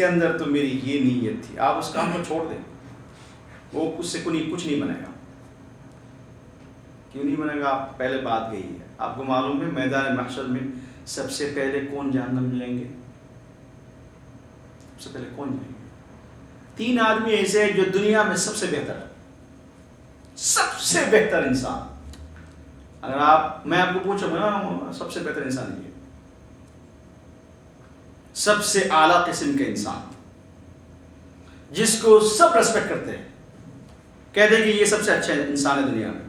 کے اندر تو میری یہ نیت تھی، آپ اس کام کو چھوڑ دیں، وہ اس سے کچھ نہیں بنے گا. کیوں نہیں بنے گا؟ آپ پہلے بات گئی ہے، آپ کو معلوم ہے میدان محشر میں سب سے پہلے کون جہنم میں جائیں گے؟ سب سے پہلے کون جائیں گے؟ 3 آدمی ایسے ہیں جو دنیا میں سب سے بہتر انسان. اگر میں آپ کو پوچھوں گا سب سے بہتر انسان ہے، سب سے اعلیٰ قسم کا انسان جس کو سب ریسپیکٹ کرتے ہیں، کہتے ہیں کہ یہ سب سے اچھا انسان ہے دنیا میں،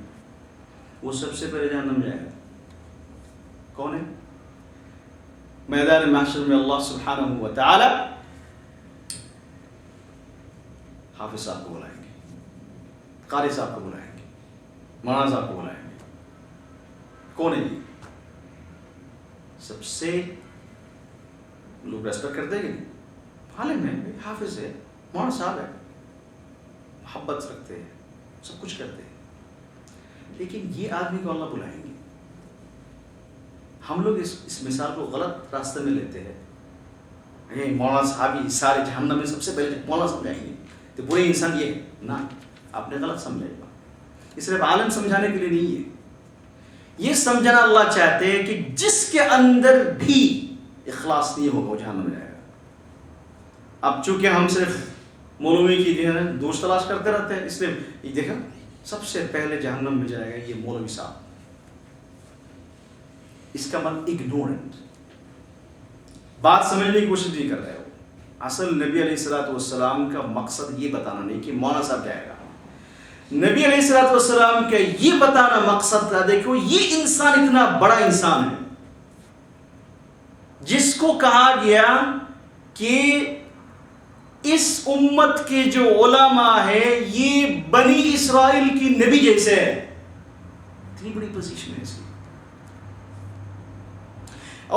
وہ سب سے پہلے جہنم میں جائے گا. کون ہے؟ میدان محشر میں اللہ سبحانہ و تعالی حافظ صاحب کو بلائیں گے، قاری صاحب کو بلائیں گے، مولانا صاحب کو بلائیں گے. کون ہے یہ؟ سب سے لوگ ریسپیکٹ کرتے ہیں کہ نہیں؟ عالم ہے، حافظ ہے، مولانا صاحب ہے، محبت رکھتے ہیں، سب کچھ کرتے ہیں. لیکن یہ آدمی کو اللہ بلائیں گے. ہم لوگ اس مثال کو غلط راستے میں لیتے ہیں. مولانا صاحب ہی سارے جہنم میں سب سے پہلے مولانا سمجھائیں گے تو برے انسان یہ ہے نا، آپ نے غلط سمجھا. یہ صرف عالم سمجھانے کے لیے نہیں ہے، یہ سمجھنا اللہ چاہتے ہیں کہ جس کے اندر بھی اخلاص نہیں ہوگا وہ جہنم میں جائے گا. اب چونکہ ہم صرف مولوی کی دوست تلاش کرتے رہتے ہیں، اس لیے یہ دیکھا سب سے پہلے جہنم میں جائے گا یہ مولوی صاحب. اس کا مطلب اگنورنٹ، بات سمجھنے کی کوشش نہیں کر رہے ہو. اصل نبی علیہ السلام کا مقصد یہ بتانا نہیں کہ مولانا صاحب جائے گا. نبی علیہ السلام کا یہ بتانا مقصد تھا، دیکھو یہ انسان اتنا بڑا انسان ہے جس کو کہا گیا کہ اس امت کے جو علماء ہیں یہ بنی اسرائیل کی نبی جیسے ہے. اتنی بڑی پوزیشن ہے اس کی.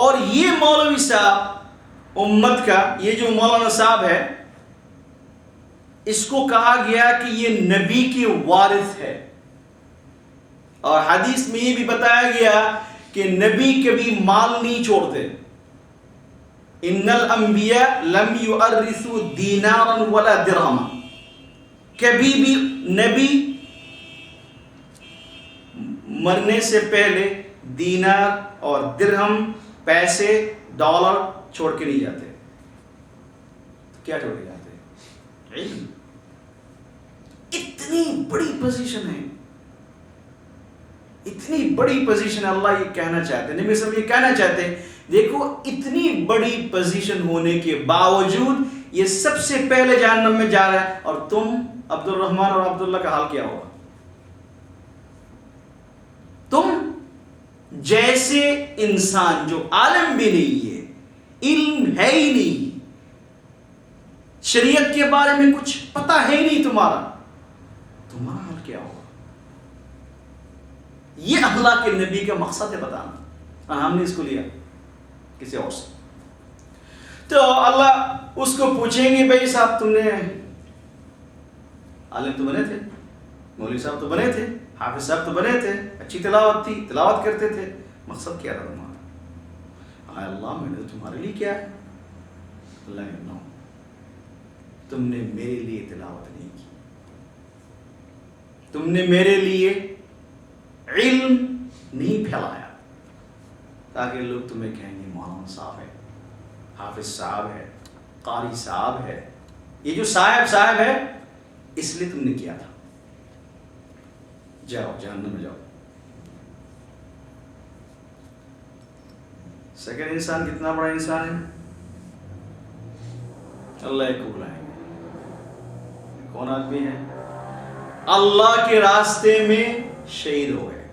اور یہ مولوی صاحب امت کا، یہ جو مولانا صاحب ہے، اس کو کہا گیا کہ یہ نبی کے وارث ہے. اور حدیث میں یہ بھی بتایا گیا کہ نبی کبھی مال نہیں چھوڑتے. ان الانبیاء لم یورثوا دینارا ولا درہما. کبھی بھی نبی مرنے سے پہلے دینار اور درہم، پیسے، ڈالر چھوڑ کے نہیں جاتے. کیا چھوڑ کے جاتے؟ علم. اتنی بڑی پوزیشن ہے، اتنی بڑی پوزیشن. اللہ یہ کہنا چاہتے ہیں، نبی صلی اللہ علیہ وسلم یہ کہنا چاہتے ہیں، دیکھو اتنی بڑی پوزیشن ہونے کے باوجود یہ سب سے پہلے جہنم میں جا رہا ہے، اور تم عبد الرحمن اور عبداللہ کا حال کیا ہوگا؟ تم جیسے انسان جو عالم بھی نہیں ہے، علم ہے ہی نہیں، شریعت کے بارے میں کچھ پتہ ہے ہی نہیں تمہارا حال کیا ہوگا؟ یہ اللہ کے نبی کا مقصد ہے بتانا، اور ہم نے اس کو لیا کسی اور سے. تو اللہ اس کو پوچھیں گے، بھائی صاحب تم نے عالم تو بنے تھے، مولوی صاحب تو بنے تھے، حافظ صاحب تو بنے تھے، اچھی تلاوت تھی، تلاوت کرتے تھے، مقصد کیا تھا تمہارا؟ اللہ میں نے تو تمہارے لیے کیا ہے. اللہ نو، تم نے میرے لیے تلاوت نہیں کی، تم نے میرے لیے علم نہیں پھیلایا تاکہ لوگ تمہیں کہیں گے مولانا صاحب ہے، حافظ صاحب ہے، قاری صاحب ہے. یہ جو صاحب ہے اس لیے تم نے کیا تھا. جاؤ جہنم میں جاؤ. سیکنڈ انسان کتنا بڑا انسان ہے؟ اللہ کو بلائیں گے. کون آدمی ہے؟ اللہ کے راستے میں شہید ہو گئے.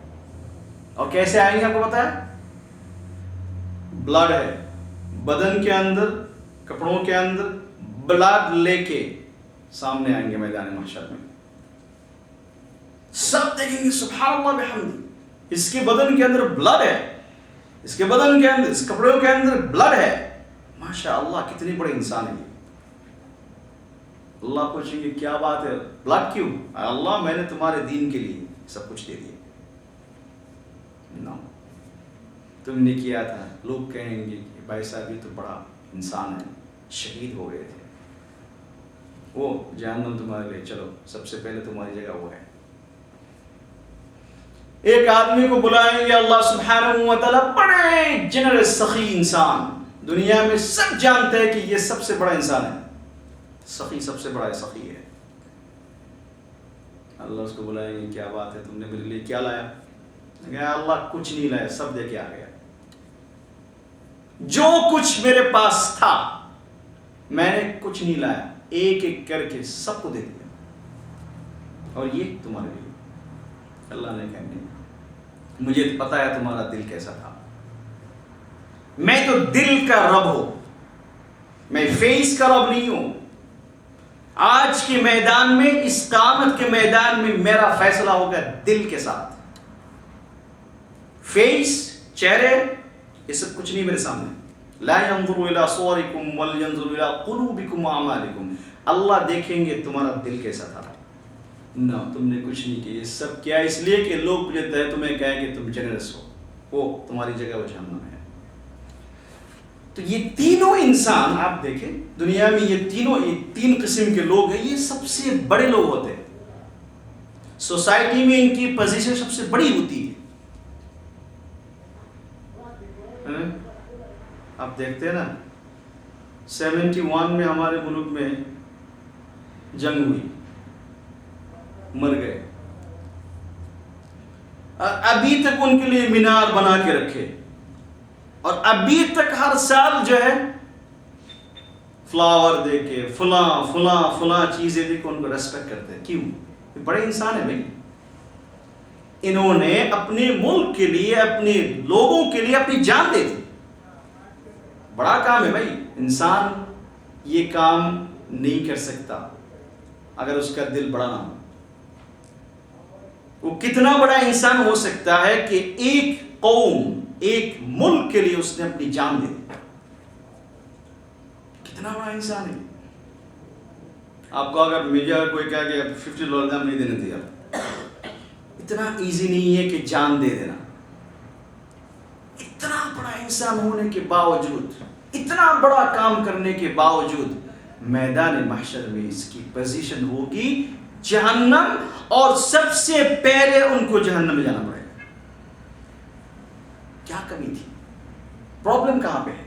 اور کیسے آئیں گے آپ کو پتا ہے؟ بلڈ ہے بدن کے اندر، کپڑوں کے اندر، بلڈ لے کے سامنے آئیں گے میدان محشر میں. سب دیکھیں گے سبحان اللہ بحمدہ، اس کے بدن کے اندر بلڈ ہے، اس کے بدن کے اندر، اس کپڑوں کے اندر بلڈ ہے. ماشاء اللہ کتنی بڑی انسان ہے. اللہ پوچھیں گے کیا بات ہے، بلڈ کیوں؟ اللہ میں نے تمہارے دین کے لیے سب کچھ دے دیا. نو، تم نے کیا تھا. لوگ کہیں گے کہ بھائی صاحب یہ تو بڑا انسان ہے، شہید ہو گئے تھے. وہ جہنم تمہارے لیے، چلو سب سے پہلے تمہاری جگہ وہ ہے۔ ایک آدمی کو بلائیں گے اللہ سبحانہ و تعالیٰ، بڑے جنرس سخی انسان، دنیا میں سب جانتے ہیں کہ یہ سب سے بڑا انسان ہے، سخی، سب سے بڑا سخی ہے۔ اللہ اس کو بلائیں گے، کیا بات ہے، تم نے میرے لیے کیا لایا؟ اللہ کچھ نہیں لایا، سب دے کے آ گیا، جو کچھ میرے پاس تھا میں نے کچھ نہیں لایا، ایک ایک کر کے سب کو دے دیا، اور یہ تمہارے لیے۔ اللہ نے کہا نہیں، مجھے پتا ہے تمہارا دل کیسا تھا، میں تو دل کا رب ہوں، میں فیس کا رب نہیں ہوں۔ آج کے میدان میں، اس قیامت کے میدان میں میرا فیصلہ ہوگا دل کے ساتھ۔ فیس، چہرے، یہ سب کچھ نہیں میرے سامنے۔ لا ينظر الى صوركم ولينظر الى قلوبكم واعمالكم، اللہ دیکھیں گے تمہارا دل کیسا تھا۔ نہ تم نے کچھ نہیں کیا، یہ سب کیا اس لیے کہ لوگ مجھے تمہیں کہیں کہ تم جنرس ہو، وہ تمہاری جگہ وہ جہنم ہے۔ تو یہ تینوں انسان آپ دیکھیں دنیا میں، یہ تین قسم کے لوگ ہیں، یہ سب سے بڑے لوگ ہوتے ہیں سوسائٹی میں، ان کی پوزیشن سب سے بڑی ہوتی ہے۔ آپ دیکھتے ہیں نا 71 میں ہمارے ملک میں جنگ ہوئی، مر گئے، اور ابھی تک ان کے لیے مینار بنا کے رکھے، اور ابھی تک ہر سال جو ہے فلاور دے کے فلاں چیزیں دے کے ان کو ریسپیکٹ کرتے ہیں۔ کیوں؟ یہ بڑے انسان ہیں بھائی، انہوں نے اپنے ملک کے لیے، اپنے لوگوں کے لیے اپنی جان دے دی۔ بڑا کام ہے بھائی، انسان یہ کام نہیں کر سکتا اگر اس کا دل بڑا نہ ہو۔ وہ کتنا بڑا انسان ہو سکتا ہے کہ ایک قوم، ایک ملک کے لیے اس نے اپنی جان دے دی، کتنا بڑا انسان ہے۔ آپ کو اگر میڈیا کوئی کہا کہ $50 نہیں دینے دیا، اتنا ایزی نہیں ہے کہ جان دے دینا۔ اتنا بڑا انسان ہونے کے باوجود، اتنا بڑا کام کرنے کے باوجود، میدان محشر میں اس کی پوزیشن ہوگی جہنم، اور سب سے پہلے ان کو جہنم میں جانا پڑے گا۔ کیا کمی تھی؟ پرابلم کہاں پہ ہے؟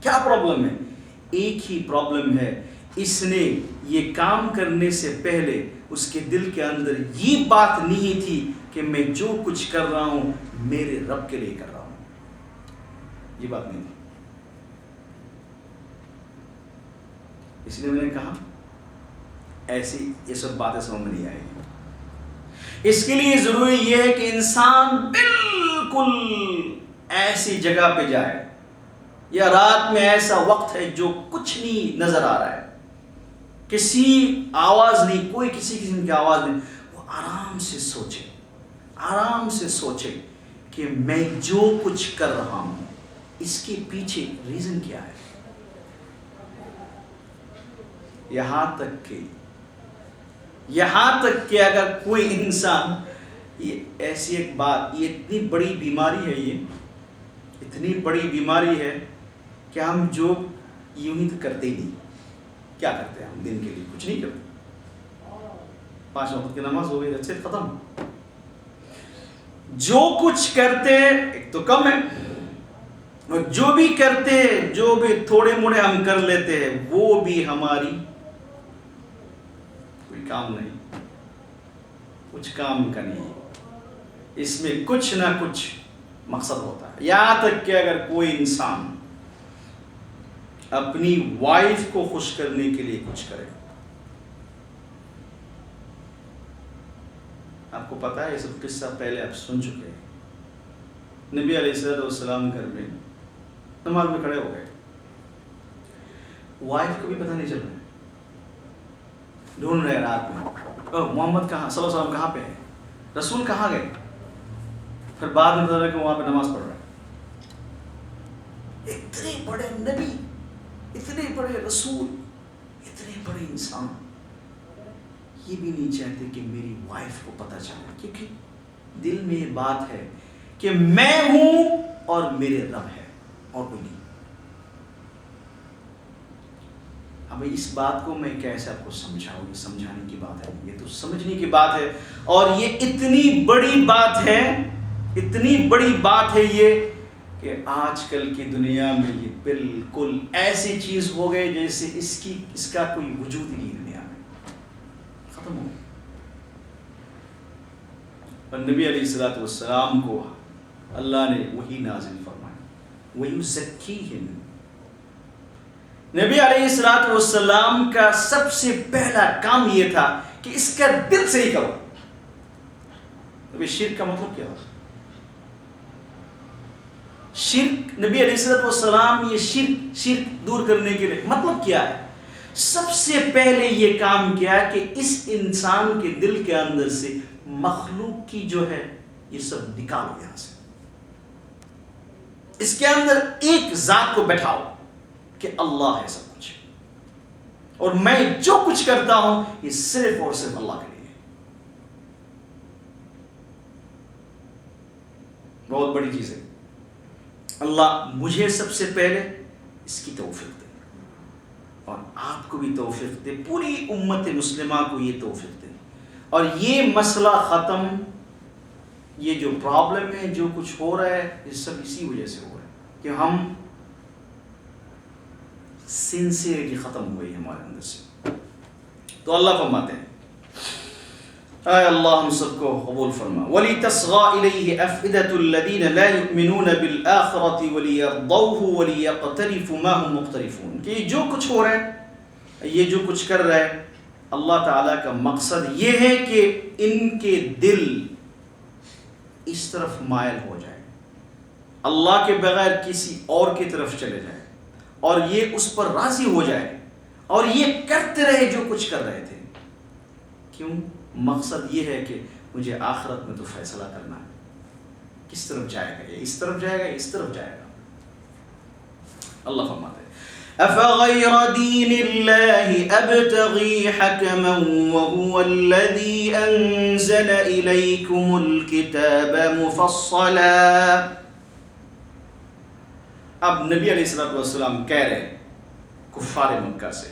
کیا پرابلم ہے؟ ایک ہی پرابلم ہے، اس نے یہ کام کرنے سے پہلے اس کے دل کے اندر یہ بات نہیں تھی کہ میں جو کچھ کر رہا ہوں میرے رب کے لیے کر رہا ہوں، یہ بات نہیں تھی۔ اس لیے میں نے کہا ایسی یہ سب باتیں سمجھ میں نہیں آئے گی۔ اس کے لیے ضروری یہ ہے کہ انسان بالکل ایسی جگہ پہ جائے، یا رات میں ایسا وقت ہے جو کچھ نہیں نظر آ رہا ہے، کسی آواز نہیں، کوئی کسی قسم کی آواز نہیں، وہ آرام سے سوچے، آرام سے سوچے کہ میں جو کچھ کر رہا ہوں اس کے پیچھے ریزن کیا ہے۔ یہاں تک کہ اگر کوئی انسان، یہ ایسی ایک بات، یہ اتنی بڑی بیماری ہے، یہ اتنی بڑی بیماری ہے کہ ہم جو یوں ہی تو کرتے ہی نہیں۔ کیا کرتے ہیں ہم دن کے لیے؟ کچھ نہیں کرتے، 5 وقت کی نماز ہو گئی، اچھے ختم۔ جو کچھ کرتے ایک تو کم ہے، اور جو بھی کرتے، جو بھی تھوڑے موڑے ہم کر لیتے ہیں، وہ بھی ہماری کوئی کام نہیں، کچھ کام کا نہیں، اس میں کچھ نہ کچھ مقصد ہوتا ہے۔ یہاں تک کہ اگر کوئی انسان اپنی وائف کو خوش کرنے کے لیے کچھ کرے، آپ کو پتا ہے یہ سب قصہ پہلے آپ سن چکے ہیں۔ نبی علیہ السلام گھر میں نماز میں کھڑے ہو گئے، وائف کو بھی پتہ نہیں چل رہا، ڈھونڈ رہے رات میں، محمد کہاں، صلی اللہ علیہ وسلم کہاں پہ ہے، رسول کہاں گئے؟ پھر بعد میں پتا چلا کہ وہاں پہ نماز پڑھ رہا ہے۔ اتنے بڑے نبی، اتنے بڑے رسول، اتنے بڑے انسان، یہ بھی نہیں چاہتے کہ میری وائف کو پتہ چلے، کیونکہ دل میں یہ بات ہے کہ میں ہوں اور میرے رب ہے، اور کوئی نہیں۔ اب اس بات کو میں کیسے آپ کو سمجھاؤں؟ یہ سمجھانے کی بات ہے، یہ تو سمجھنے کی بات ہے. اور یہ اتنی بڑی بات ہے، اتنی بڑی بات ہے یہ کہ آج کل کی دنیا میں یہ بالکل ایسی چیز ہو گئی جیسے اس کا کوئی وجود ہی نہیں دنیا میں، ختم ہو. اور نبی علیہ السلام کو اللہ نے وہی نازل فرمایا، وَيُزَكِّيهِمْ. نبی علیہ السلام کا سب سے پہلا کام یہ تھا کہ اس کا دل صحیح کرو. ابھی شرک کا مطلب کیا ہوتا؟ شرک، نبی علیہ السلام یہ شرک دور کرنے کے لیے مطلب کیا ہے؟ سب سے پہلے یہ کام کیا کہ اس انسان کے دل کے اندر سے مخلوق کی جو ہے یہ سب نکالو یہاں سے. اس کے اندر ایک ذات کو بیٹھاؤ کہ اللہ ہے سب کچھ، اور میں جو کچھ کرتا ہوں یہ صرف اور صرف اللہ کے لیے. بہت بڑی چیز ہے. اللہ مجھے سب سے پہلے اس کی توفیق دے، اور آپ کو بھی توفیق دے، پوری امت مسلمہ کو یہ توفیق دے. اور یہ مسئلہ ختم، یہ جو پرابلم ہے، جو کچھ ہو رہا ہے، یہ سب اسی وجہ سے ہو رہا ہے کہ ہم سنسیئرٹی ختم ہوئی ہمارے اندر سے. تو اللہ فرماتے ہیں، اے اللہ ہم سب کو قبول فرما. وَلِتَصْغَى إِلَيْهِ أَفْئِدَةُ الَّذِينَ لَا يُؤْمِنُونَ بِالْآخِرَةِ وَلِيَرْضَوْهُ وَلِيَقْتَرِفُوا مَا هُمْ مُقْتَرِفُونَ. کہ جو کچھ ہو رہا ہے، یہ جو کچھ کر رہا ہے، اللہ تعالیٰ کا مقصد یہ ہے کہ ان کے دل اس طرف مائل ہو جائے، اللہ کے بغیر کسی اور کی طرف چلے جائے، اور یہ اس پر راضی ہو جائے، اور یہ کرتے رہے جو کچھ کر رہے تھے. کیوں؟ مقصد یہ ہے کہ مجھے آخرت میں تو فیصلہ کرنا ہے، کس طرف جائے گا، یہ اس طرف جائے گا، اس طرف جائے گا. اللہ فرماتے ہیں أَفَغَيْرَ دِينِ اللَّهِ أَبْتَغِي حَكَمًا وَهُوَ الَّذِي أَنزَلَ إِلَيْكُمُ الْكِتَابَ مُفَصَّلًا. اب نبی علیہ السلام کہہ رہے کفار مکہ سے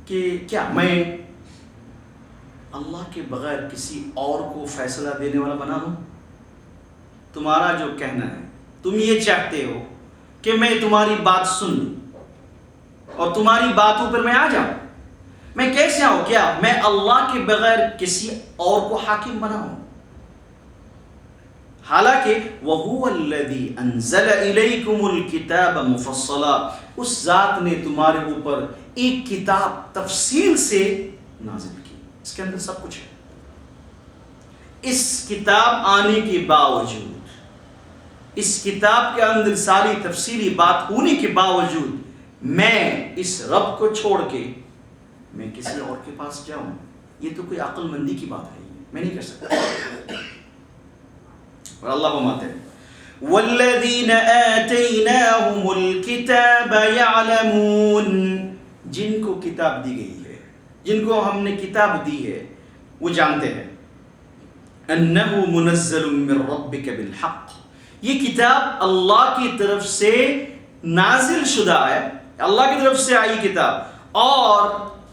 کہ کیا میں اللہ کے بغیر کسی اور کو فیصلہ دینے والا بنا دوں؟ تمہارا جو کہنا ہے، تم یہ چاہتے ہو کہ میں تمہاری بات سن لوں اور تمہاری باتوں پر میں آ جاؤں. میں کیسے آؤں؟ کیا میں اللہ کے بغیر کسی اور کو حاکم بناؤں؟ حالانکہ وَهُوَ الَّذِي أَنزَلَ إِلَيْكُمُ الْكِتَابَ مُفَصَّلًا، اس ذات نے تمہارے اوپر ایک کتاب تفصیل سے نازل کی، اس کے اندر سب کچھ ہے. اس کتاب آنے کے باوجود، اس کتاب کے اندر ساری تفصیلی بات ہونے کے باوجود، میں اس رب کو چھوڑ کے میں کسی اور کے پاس جاؤں، یہ تو کوئی عقل مندی کی بات ہے، میں نہیں کر سکتا. اور اللہ فرماتے ہیں وَالَّذِينَ آتَيْنَاهُمُ الْكِتَابَ يَعْلَمُونَ، جن کو کتاب دی گئی ہے، جن کو ہم نے کتاب دی ہے، وہ جانتے ہیں أَنَّهُ مُنَزَّلٌ مِّن رَبِّكَ بِالْحَقِّ، یہ کتاب اللہ کی طرف سے نازل شدہ ہے، اللہ کی طرف سے آئی کتاب، اور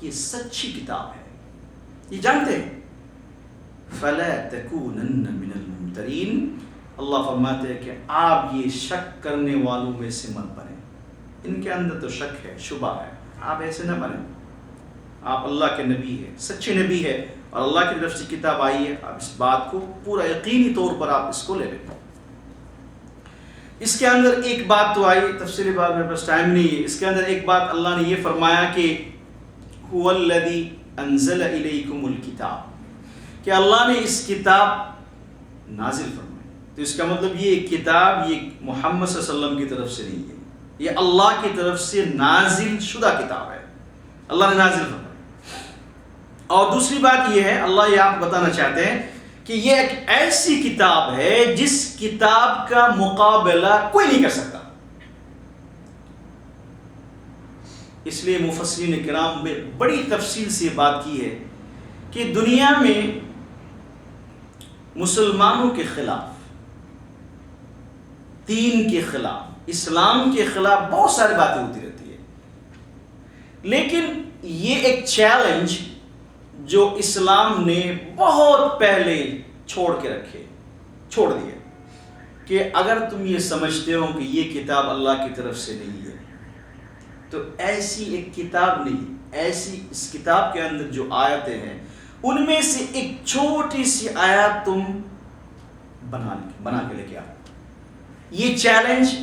یہ سچی کتاب ہے، یہ جانتے ہیں. فَلَا تَكُونَنَّ مِنَ الْمُمْتَرِينَ، اللہ فرماتے ہیں کہ آپ یہ شک کرنے والوں میں سے مت بنیں. ان کے اندر تو شک ہے، شبہ ہے، آپ ایسے نہ بنیں. آپ اللہ کے نبی ہیں، سچے نبی ہے، اور اللہ کی طرف سے کتاب آئی ہے. آپ اس بات کو پورا یقینی طور پر آپ اس کو لے لیں. اس کے اندر ایک بات تو آئی، تفصیلی بات میرے پاس ٹائم نہیں ہے. اس کے اندر ایک بات اللہ نے یہ فرمایا کہ هُوَ الَّذِي أَنزَلَ إِلَيْكُمُ الْكِتَابَ، کہ اللہ نے اس کتاب نازل فرمائی. تو اس کا مطلب یہ کتاب یہ محمد صلی اللہ علیہ وسلم کی طرف سے نہیں ہے، یہ اللہ کی طرف سے نازل شدہ کتاب ہے، اللہ نے نازل فرمائی. اور دوسری بات یہ ہے، اللہ یہ آپ بتانا چاہتے ہیں کہ یہ ایک ایسی کتاب ہے جس کتاب کا مقابلہ کوئی نہیں کر سکتا. اس لیے مفسرین کرام میں بڑی تفصیل سے بات کی ہے کہ دنیا میں مسلمانوں کے خلاف، دین کے خلاف، اسلام کے خلاف بہت ساری باتیں ہوتی رہتی ہے، لیکن یہ ایک چیلنج جو اسلام نے بہت پہلے چھوڑ دیا کہ اگر تم یہ سمجھتے ہو کہ یہ کتاب اللہ کی طرف سے نہیں ہے تو ایسی ایک کتاب نہیں، ایسی اس کتاب کے اندر جو آیتیں ہیں ان میں سے ایک چھوٹی سی آیت تم بنا کے لے کے آؤ۔ یہ چیلنج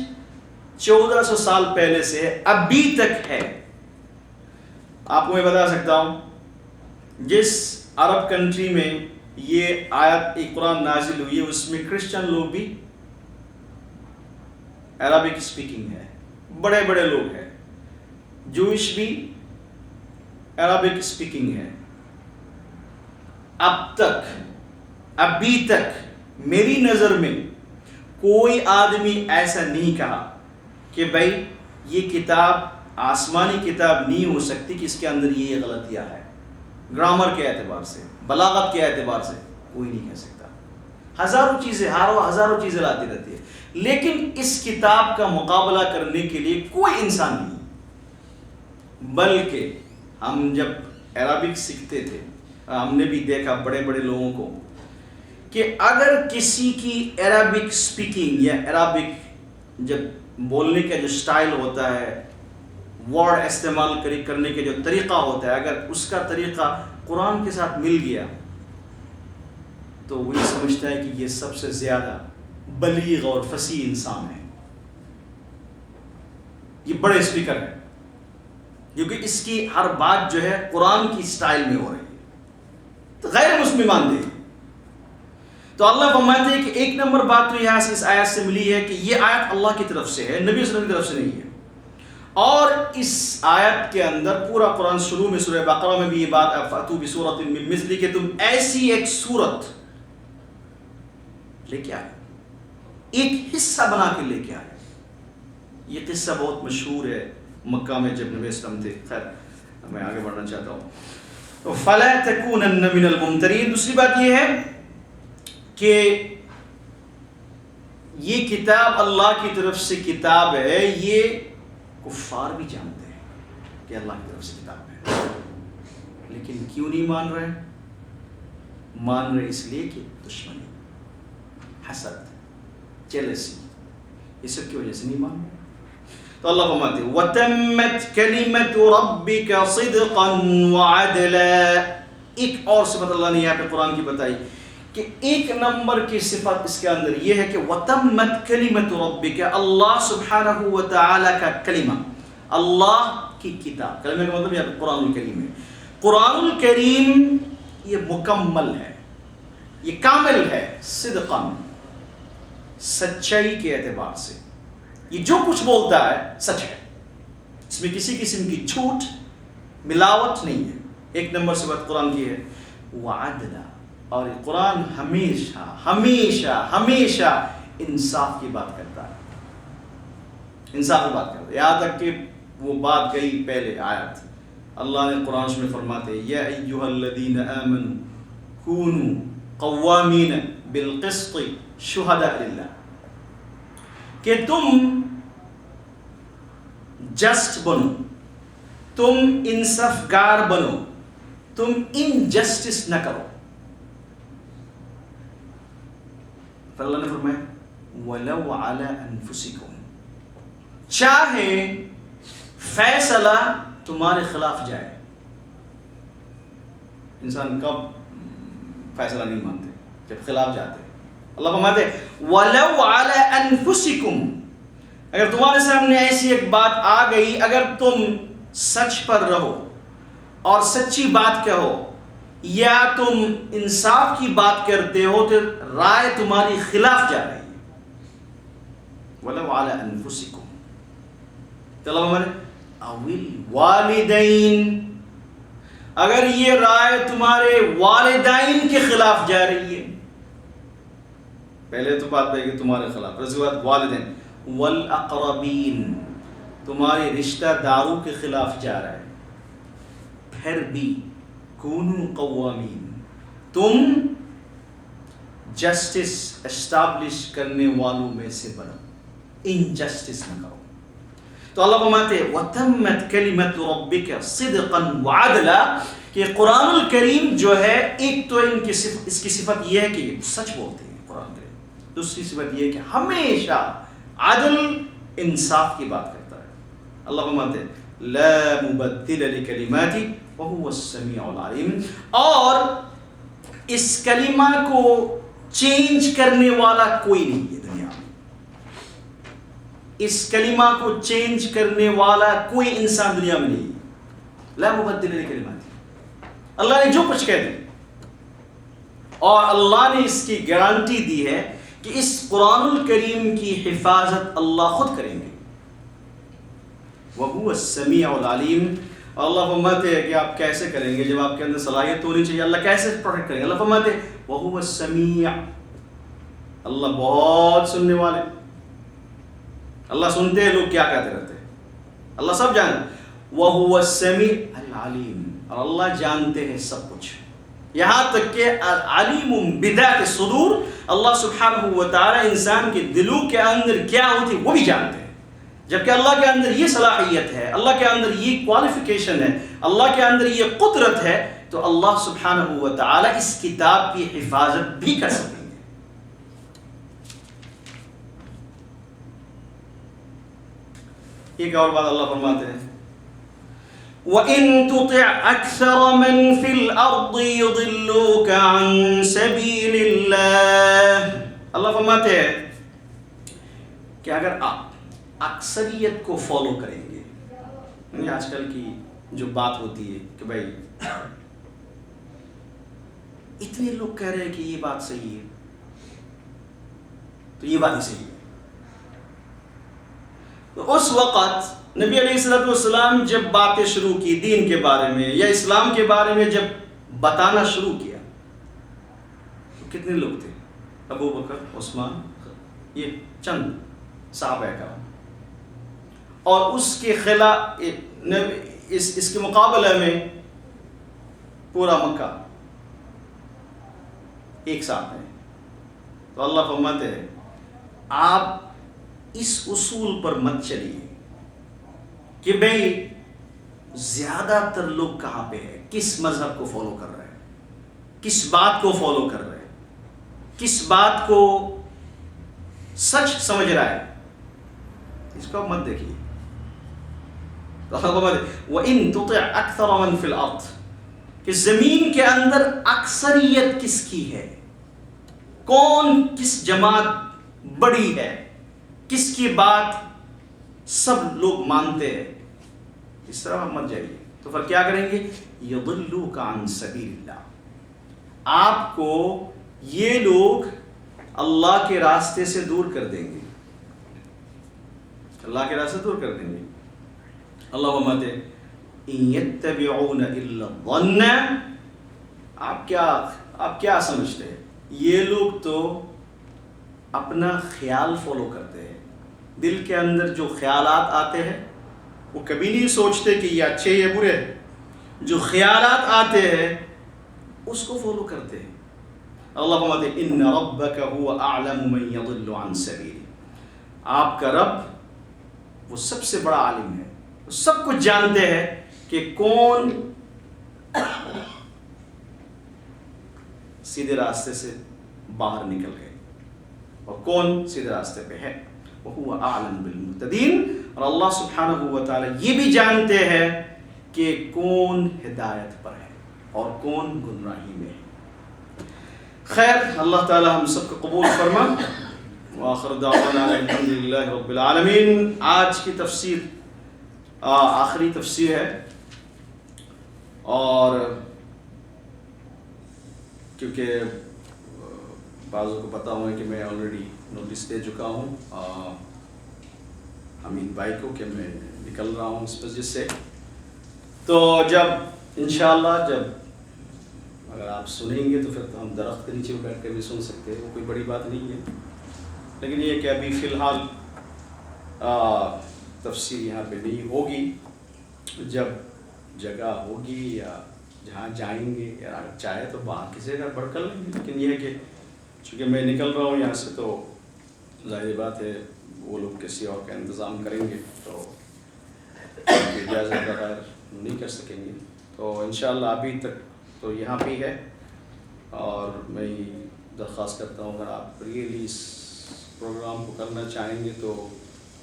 1400 سال پہلے سے ابھی تک ہے۔ آپ کو میں بتا سکتا ہوں جس عرب کنٹری میں یہ آیت قرآن نازل ہوئی ہے اس میں کرسچن لوگ بھی عربک سپیکنگ ہے، بڑے بڑے لوگ ہیں، جوئش بھی عربک سپیکنگ ہے۔ ابھی تک میری نظر میں کوئی آدمی ایسا نہیں کہا کہ بھائی یہ کتاب آسمانی کتاب نہیں ہو سکتی کہ اس کے اندر یہ غلطیاں ہے، گرامر کے اعتبار سے، بلاغت کے اعتبار سے کوئی نہیں کہہ سکتا۔ ہزاروں چیزیں لاتی رہتی ہے، لیکن اس کتاب کا مقابلہ کرنے کے لیے کوئی انسان نہیں۔ بلکہ ہم جب عربک سیکھتے تھے ہم نے بھی دیکھا بڑے بڑے لوگوں کو کہ اگر کسی کی عربک سپیکنگ یا عربک جب بولنے کا جو سٹائل ہوتا ہے، ورڈ استعمال کرنے کے جو طریقہ ہوتا ہے، اگر اس کا طریقہ قرآن کے ساتھ مل گیا تو وہ یہ سمجھتا ہے کہ یہ سب سے زیادہ بلیغ اور فصیح انسان ہے، یہ بڑے اسپیکر ہے، کیونکہ اس کی ہر بات جو ہے قرآن کی سٹائل میں ہو رہی ہے۔ تو غیر مسلم مانتے ہیں۔ تو اللہ فرماتے ہیں کہ ایک نمبر بات تو یہاں سے اس آیت سے ملی ہے کہ یہ آیت اللہ کی طرف سے ہے، نبی صلی اللہ علیہ وسلم کی طرف سے نہیں ہے۔ اور اس آیت کے اندر پورا قرآن شروع میں سورہ بقرہ میں بھی یہ بات فَأْتُوا بِسُورَةٍ مِّن مِّثْلِهِ کہ تم ایسی ایک سورت لے کے آئے، ایک حصہ بنا کے لے کے آئے۔ یہ قصہ بہت مشہور ہے مکہ میں جب نبی اسلام تھے۔ خیر میں آگے بڑھنا چاہتا ہوں۔ فَلَا تَكُونَنَّ مِنَ الْمُمْتَرِينَ۔ دوسری بات یہ ہے کہ یہ کتاب اللہ کی طرف سے کتاب ہے، یہ کفار بھی جانتے ہیں کہ اللہ کی طرف سے کتاب ہے، لیکن کیوں نہیں مان رہے؟ مان رہے اس لیے کہ دشمنی، حسد، جیلسی، یہ سب کی وجہ سے نہیں مان رہے۔ تو اللہ فرماتے ہیں وَتَمَّتْ كَلِمَةُ رَبِّكَ صِدْقًا وَعَدْلًا۔ ایک اور صفت اللہ نے یہاں پہ قرآن کی بتائی کہ ایک نمبر کی صفت اس کے اندر یہ ہے کہ وَتَمَّتْ كَلِمَةُ رَبِّكَ، اللہ سبحانہ وتعالی کا کلمہ، اللہ کی کتاب، کلمہ کا مطلب یہاں پہ قرآن الکریم ہے۔ قرآن الکریم یہ مکمل ہے، یہ کامل ہے، صدقاً، سچائی کے اعتبار سے، یہ جو کچھ بولتا ہے سچ ہے، اس میں کسی قسم کی جھوٹ ملاوٹ نہیں ہے۔ ایک نمبر سے بات قرآن کی ہے وعدلا، اور قرآن ہمیشہ ہمیشہ ہمیشہ انصاف کی بات کرتا ہے، انصاف کی بات کرتا ہے، یہاں تک کہ وہ بات گئی پہلے آیت اللہ نے قرآن میں فرماتے ہیں یا ایھا الذین آمنوا کونوا قوامین بالقسط شہداء للہ، کہ تم جسٹ بنو، تم انصاف گار بنو، تم انجسٹس نہ کرو۔ پھر اللہ نے فرمایا وَلَوْ عَلَىٰ أَنفُسِكُمْ، چاہے فیصلہ تمہارے خلاف جائے۔ انسان کب فیصلہ نہیں مانتے؟ جب خلاف جاتے۔ اللہ فرماتے وَلَوْ عَلَىٰ أَنفُسِكُمْ، اگر تمہارے سامنے ایسی ایک بات آ گئی، اگر تم سچ پر رہو اور سچی بات کہو، یا تم انصاف کی بات کرتے ہو تو رائے تمہاری خلاف جا رہی ہے۔ وَلَوْ عَلَىٰ أَنفُسِكُمْ، تو اللہ فرماتے اَوِ الْوَالِدَيْنِ، اگر یہ رائے تمہارے والدین کے خلاف جا رہی ہے، پہلے تو بات ہے کہ تمہارے خلاف، اس کے بعد والدین، والاقربین، تمہارے رشتہ داروں کے خلاف جا رہا ہے، پھر بھی کونوا قوامین، تم جسٹس اسٹیبلش کرنے والوں میں سے بنو، انجسٹس نہ کرو۔ تو اللہ فرماتے وَتَمَّتْ كَلِمَةُ رَبِّكَ صِدْقًا وَعَدْلًا کہ قرآن الکریم جو ہے ایک تو اس کی صفت یہ ہے کہ سچ بولتے ہیں قرآن کریم، دوسری صفت یہ ہے کہ ہمیشہ عدل انصاف کی بات کرتا ہے. اللہ فرماتے لا مبدل لکلماتی وهو السمیع العلیم، اور اس کلمہ کو چینج کرنے والا کوئی نہیں ہے دنیا میں. اس کلمہ کو چینج کرنے والا کوئی انسان دنیا میں نہیں ہے. لا مبدل لکلماتی، اللہ نے جو کچھ کہہ دیا، اور اللہ نے اس کی گارنٹی دی ہے کہ اس قرآن الکریم کی حفاظت اللہ خود کریں گے. وَهُوَ السَّمِيعُ الْعَلِيمُ. اللہ فرماتے ہیں کہ آپ کیسے کریں گے جب آپ کے اندر صلاحیت ہونی چاہیے. اللہ کیسے پروٹیکٹ کریں گے؟ اللہ فرماتے ہیں وَهُوَ السَّمِيعُ، اللہ بہت سننے والے. اللہ سنتے ہیں لوگ کیا کہتے رہتے ہیں، اللہ سب جانتے. وَهُوَ السَّمِيعُ الْعَلِيمُ، اور اللہ جانتے ہیں سب کچھ، یہاں تک کہ علیم بذات الصدور، اللہ سبحانہ و تعالی انسان کے دلوں کے اندر کیا ہوتی ہے وہ بھی جانتے ہیں. جبکہ اللہ کے اندر یہ صلاحیت ہے، اللہ کے اندر یہ کوالیفیکیشن ہے، اللہ کے اندر یہ قدرت ہے، تو اللہ سبحانہ و تعالی اس کتاب کی حفاظت بھی کر سکیں گے. ایک اور بات اللہ فرماتے ہیں وَإِن تُطِعْ أَكْثَرَ مَنْ فِي الْأَرْضِ يُضِلُّوكَ عَنْ سَبِيلِ اللَّهِ. اللہ فرماتے ہیں کہ اگر آپ اکثریت کو فالو کریں گے، یعنی آج کل کی جو بات ہوتی ہے کہ بھائی اتنے لوگ کہہ رہے ہیں کہ یہ بات صحیح ہے تو یہ بات ہی صحیح ہے. تو اس وقت نبی علیہ الصلوۃ والسلام جب باتیں شروع کی دین کے بارے میں یا اسلام کے بارے میں جب بتانا شروع کیا تو کتنے لوگ تھے؟ ابو بکر، عثمان، یہ چند صحابہ کرام، اور اس کے خلاف اس کے مقابلے میں پورا مکہ ایک ساتھ ہے. تو اللہ فرماتے ہیں آپ اس اصول پر مت چلیے کہ بھئی زیادہ تر لوگ کہاں پہ ہے، کس مذہب کو فالو کر رہے ہیں، کس بات کو فالو کر رہے ہیں، کس بات کو سچ سمجھ رہا ہے، اس کو مت دیکھیے. وَإِن تُطِعْ أَكْثَرَ مَنْ فِي الْأَرْضِ کہ زمین کے اندر اکثریت کس کی ہے، کون کس جماعت بڑی ہے، کس کی بات سب لوگ مانتے ہیں، اس طرح مت جائیے. تو پھر کیا کریں گے؟ يَضِلُّوكَ عَنْ سَبِيلِ اللَّهِ، آپ کو یہ لوگ اللہ کے راستے سے دور کر دیں گے، اللہ کے راستے دور کر دیں گے. اللہ فرماتے إِن يَتَّبِعُونَ إِلَّا الظَّنَّ، آپ کیا سمجھتے ہیں؟ یہ لوگ تو اپنا خیال فالو کرتے ہیں. دل کے اندر جو خیالات آتے ہیں وہ کبھی نہیں سوچتے کہ یہ اچھے یا برے. جو خیالات آتے ہیں اس کو فالو کرتے ہیں. اللہ فرماتے ہیں إِنَّ رَبَّكَ هُوَ أَعْلَمُ مَن يَضِلُّ عَن سَبِيلِهِ، آپ کا رب وہ سب سے بڑا عالم ہے، وہ سب کچھ جانتے ہیں کہ کون سیدھے راستے سے باہر نکل گئے اور کون سیدھے راستے پہ ہے. وَهُوَ أَعْلَمُ بِالْمُهْتَدِينَ، اور اللہ سبحانہ و تعالی یہ بھی جانتے ہیں کہ کون ہدایت پر ہے اور کون گمراہی میں ہے. خیر، اللہ تعالی ہم سب کو قبول فرما. وآخر دعوانا الحمد للہ رب العالمین. آج کی تفسیر آخری تفسیر ہے، اور کیونکہ بعضوں کو پتا ہوا ہے کہ میں آلریڈی نوٹس دے چکا ہوں امین بھائی کو کہ میں نکل رہا ہوں اس وجہ سے. تو جب انشاءاللہ جب اگر آپ سنیں گے تو پھر تو ہم درخت کے نیچے بیٹھ کر بھی سن سکتے ہیں، وہ کوئی بڑی بات نہیں ہے. لیکن یہ کہ ابھی فی الحال تفسیر یہاں پہ نہیں ہوگی. جب جگہ ہوگی یا جہاں جائیں گے یا اگر چاہے تو باہر کسی جگہ پڑھ کر لیں گے. لیکن یہ ہے کہ چونکہ میں نکل رہا ہوں یہاں سے تو ظاہر بات ہے وہ لوگ کسی اور کا انتظام کریں گے. تو اجازت بغیر نہیں کر سکیں گے. تو انشاءاللہ ابھی تک تو یہاں پہ ہے، اور میں درخواست کرتا ہوں اگر آپ ریئلی اس پروگرام کو کرنا چاہیں گے تو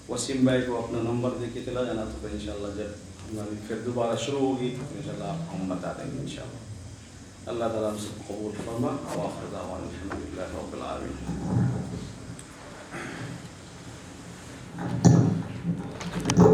وسیم بھائی کو اپنا نمبر دے کے چلا جانا. تو انشاءاللہ جب ہماری پھر دوبارہ شروع ہوگی تو انشاءاللہ آپ کو ہم بتا دیں گے انشاءاللہ. اللہ تعالیٰ ہم سب قبول فرما. وآخر دعوانا